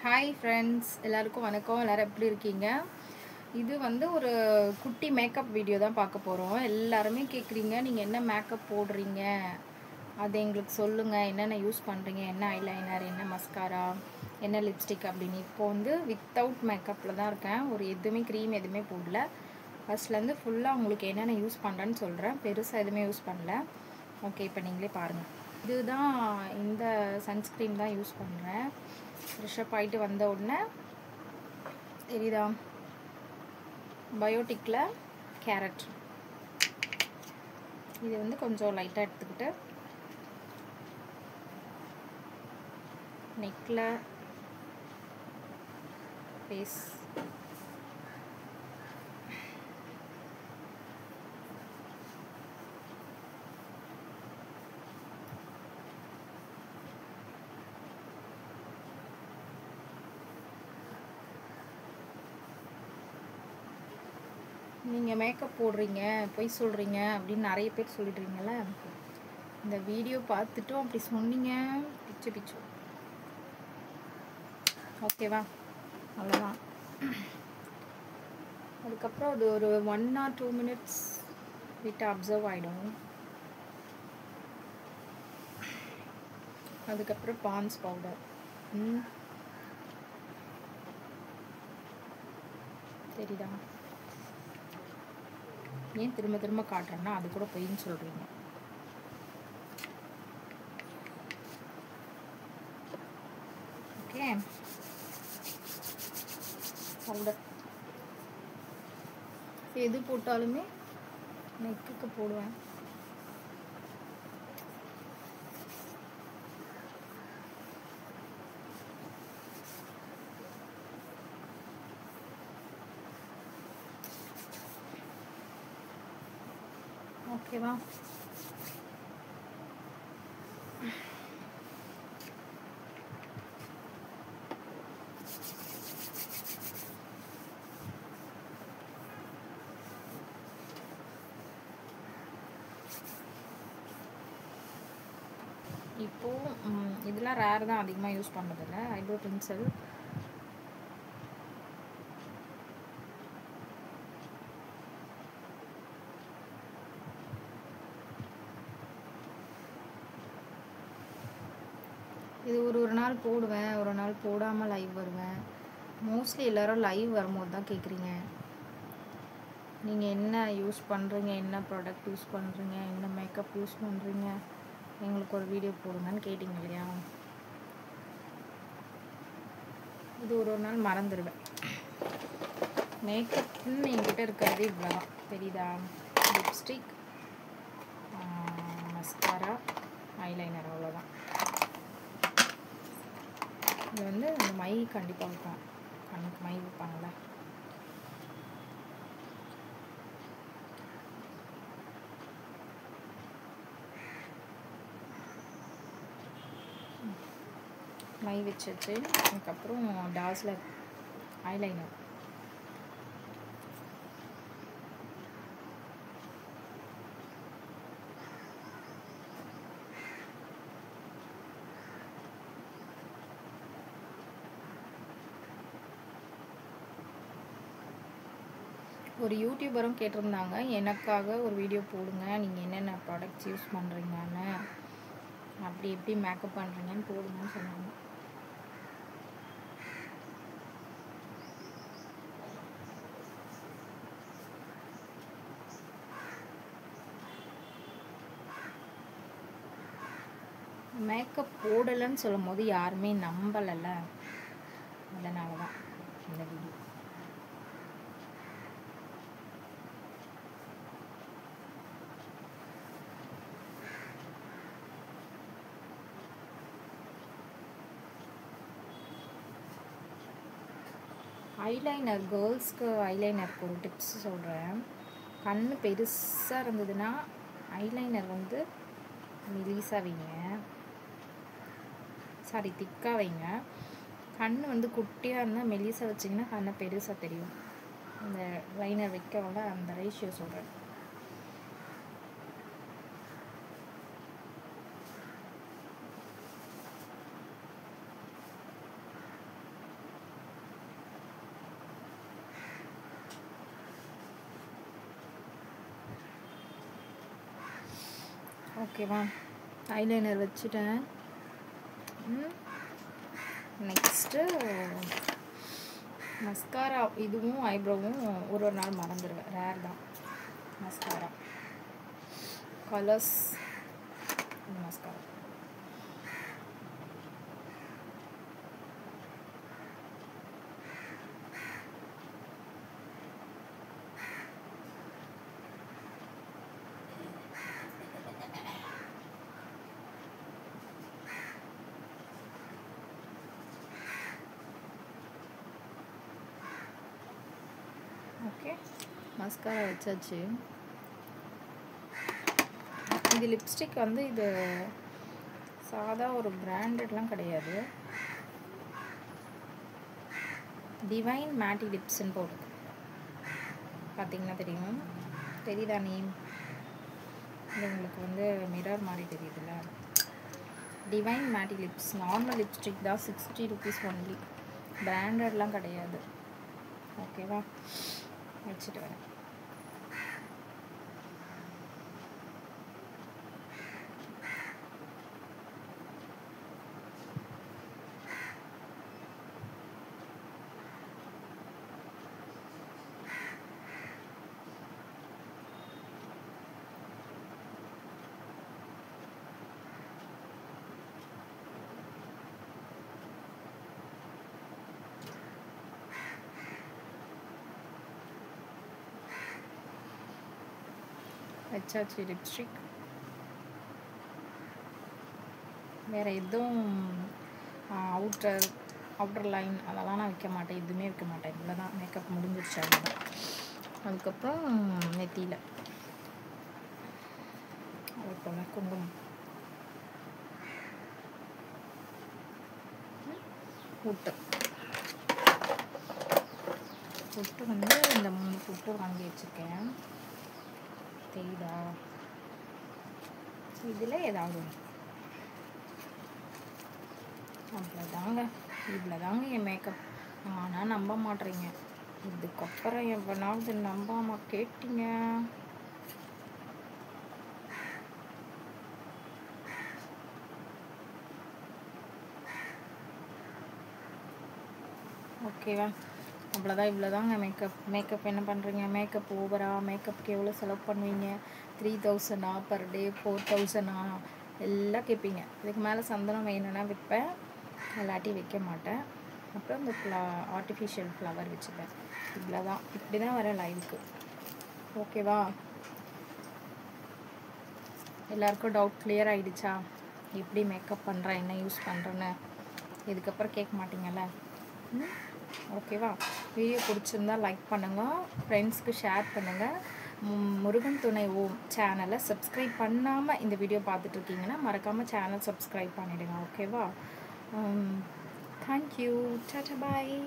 Hi friends, எல்லாருக்கும் வணக்கம். எல்லோரும் எப்படி இருக்கீங்க? இது வந்து ஒரு குட்டி மேக்கப் வீடியோ தான் பார்க்க போகிறோம். எல்லாருமே கேட்குறீங்க, நீங்கள் என்ன மேக்கப் போடுறீங்க, அது எங்களுக்கு சொல்லுங்கள். என்னென்ன யூஸ் பண்ணுறீங்க, என்ன ஐலைனர், என்ன மஸ்காரா, என்ன லிப்ஸ்டிக் அப்படின்னு. இப்போது வந்து வித்தவுட் மேக்கப்பில் தான் இருக்கேன். ஒரு எதுவுமே க்ரீம் எதுவுமே போடல. ஃபஸ்ட்லேருந்து ஃபுல்லாக உங்களுக்கு என்னென்ன யூஸ் பண்ணுறேன்னு சொல்கிறேன். பெருசாக எதுவுமே யூஸ் பண்ணல. ஓகே, இப்போ நீங்களே பாருங்கள். இதுதான், இந்த சன்ஸ்க்ரீன் தான் யூஸ் பண்ணுறேன். ஃப்ரெஷ்அப் ஆகிட்டு வந்த உடனே தெரியுதா, பயோட்டிக்கில் கேரட். இது வந்து கொஞ்சம் லைட்டாக எடுத்துக்கிட்டு நெக்கில் ஃபேஸ், நீங்கள் மேக்கப் போடுறீங்க, பொய் சொல்கிறீங்க அப்படின்னு நிறைய பேர் சொல்லிடுறீங்கள. இந்த வீடியோ பார்த்துட்டும் அப்படி சொன்னீங்க, பிச்சு பிச்சு. ஓகேவா? அவ்வளோதான். அதுக்கப்புறம் அது ஒரு 1 or 2 minutes விட்டு அப்சர்வ் ஆகிடும். அதுக்கப்புறம் பான்ஸ் பவுடர். தெரியுதா? ஏன் திரும்ப திரும்ப காட்டுறேன்னா அது கூட பொய்ன்னு சொல்கிறீங்க. ஓகே, பவுடர் எது போட்டாலுமே நெக்குக்கு போடுவேன். ஓகேவா? இப்போது இதெல்லாம் ரேர் தான், அதிகமாக யூஸ் பண்ணுறதில்ல. ஐப்ரோ பென்சில், இது ஒரு நாள் போடுவேன், ஒரு நாள் போடாமல் லைவ் வருவேன். மோஸ்ட்லி எல்லோரும் லைவ் வரும்போது தான் கேட்குறீங்க, நீங்கள் என்ன யூஸ் பண்ணுறீங்க, என்ன ப்ராடக்ட் யூஸ் பண்ணுறீங்க, என்ன மேக்கப் யூஸ் பண்ணுறீங்க, எங்களுக்கு ஒரு வீடியோ போடுங்கன்னு கேட்டிங்க இல்லையா. இது ஒரு நாள் மறந்துடுவேன். மேக்கப்னு என்கிட்ட இருக்கிறது இவ்வளோதான். தெரியுதா? லிப்ஸ்டிக், மஸ்காரா, ஐலைனர், அவ்வளோதான். இது வந்து அந்த மை கண்டிப்பாக வைப்பேன், கண்ணுக்கு மை வைப்பாங்கள்ல. மை வச்சிச்சு. அதுக்கப்புறம் டாஸ்லர் ஐலைனர். ஒரு யூடியூபரும் கேட்டிருந்தாங்க, எனக்காக ஒரு வீடியோ போடுங்க, நீங்கள் என்னென்ன ப்ராடக்ட்ஸ் யூஸ் பண்ணுறீங்கன்னு, அப்படி எப்படி மேக்கப் பண்ணுறீங்கன்னு போடுங்கன்னு சொன்னாங்க. மேக்கப் போடலைன்னு சொல்லும் போது யாருமே நம்பலைல்ல, அதனால தான் இந்த வீடியோ. ஐலைனர், கேர்ள்ஸ்க்கு ஐலைனருக்கு ஒரு டிப்ஸ் சொல்கிறேன். கண் பெருசாக இருந்ததுன்னா ஐலைனர் வந்து மெலிசாக வைங்க, சாரி திக்காக வைங்க. கண் வந்து குட்டியாக இருந்தால் மெலிசாக வச்சிங்கன்னா கண்ணை பெருசாக தெரியும். இந்த லைனர் வைக்கவோட அந்த ரேஷியோ சொல்கிறேன். ஓகேவா? ஐலைனர் வச்சுட்டேன். Next mascara. இதுவும் ஐப்ரோவும் ஒரு நாள் மறந்துடுவேன், ரேர் தான். Mascara colours mascara. Okay, mascara வச்சாச்சு. இது லிப்ஸ்டிக் வந்து இது சாதா ஒரு பிராண்டட்லாம் கிடையாது. டிவைன் மேட்டி லிப்ஸ்ன்னு போடுது, பார்த்தீங்கன்னா தெரியும். தெரியுதா நேம்? இது உங்களுக்கு வந்து மிரர் மாதிரி தெரியுதுல்ல. Divine matte lips. Normal lipstick தான், 60 rupees ஒன்லி. பிராண்டட்லாம் கிடையாது. ஓகேவா? வச்சுட்டு வரேன். வச்சாச்சு லிப்ஸ்டிக். வேறு எதுவும் அவுட்டர் லைன் அதெல்லாம் நான் வைக்க மாட்டேன், எதுவுமே வைக்க மாட்டேன். இவ்வளோ தான் மேக்கப் முடிஞ்சிருச்சு. அவ்வளோதான். அதுக்கப்புறம் நெத்தியில் வைப்போம்ல குங்குமம். பொட்டு வந்து இந்த 3 பொட்டு வாங்கி வச்சுருக்கேன். தெரியுதா? இதில் ஏதாவது அவ்வளோதாங்க. இவ்வளோதாங்க என் மேக்கப். ஆனால் நம்ப மாட்டேறீங்க. இதுக்கப்புறம் எவ்வளோனாவது நம்பாமல் கேட்டீங்க. ஓகேவா? அவ்வளோதான். இவ்வளோதாங்க மேக்கப் என்ன பண்ணுறீங்க? மேக்கப் ஓவரா? மேக்கப்புக்கு எவ்வளோ செலவு பண்ணுவீங்க? 3000 per day, 4000 எல்லாம் கேட்பீங்க. இதுக்கு மேலே சந்தனம் வேணும்னா வைப்பேன், இல்லாட்டி வைக்க மாட்டேன். அப்புறம் இந்த ஆர்டிஃபிஷியல் ஃப்ளவர் வச்சுப்பேன். இவ்வளோதான். இப்படி தான் வரேன் லைவுக்கு. ஓகேவா? எல்லாருக்கும் டவுட் கிளியர் ஆகிடுச்சா? எப்படி மேக்கப் பண்ணுறேன், என்ன யூஸ் பண்ணுறேன்னு இதுக்கப்புறம் கேட்க மாட்டீங்கல்ல? ஓகேவா? வீடியோ பிடிச்சிருந்தா லைக் பண்ணுங்கள், ஃப்ரெண்ட்ஸ்க்கு ஷேர் பண்ணுங்கள். முருகன் துணை ஓம் சேனலை சப்ஸ்கிரைப் பண்ணாமல் இந்த வீடியோ பார்த்துட்ருக்கீங்கன்னா மறக்காமல் சேனல் சப்ஸ்கிரைப் பண்ணிவிடுங்க. ஓகேவா? தேங்க்யூ. டாடா பாய்.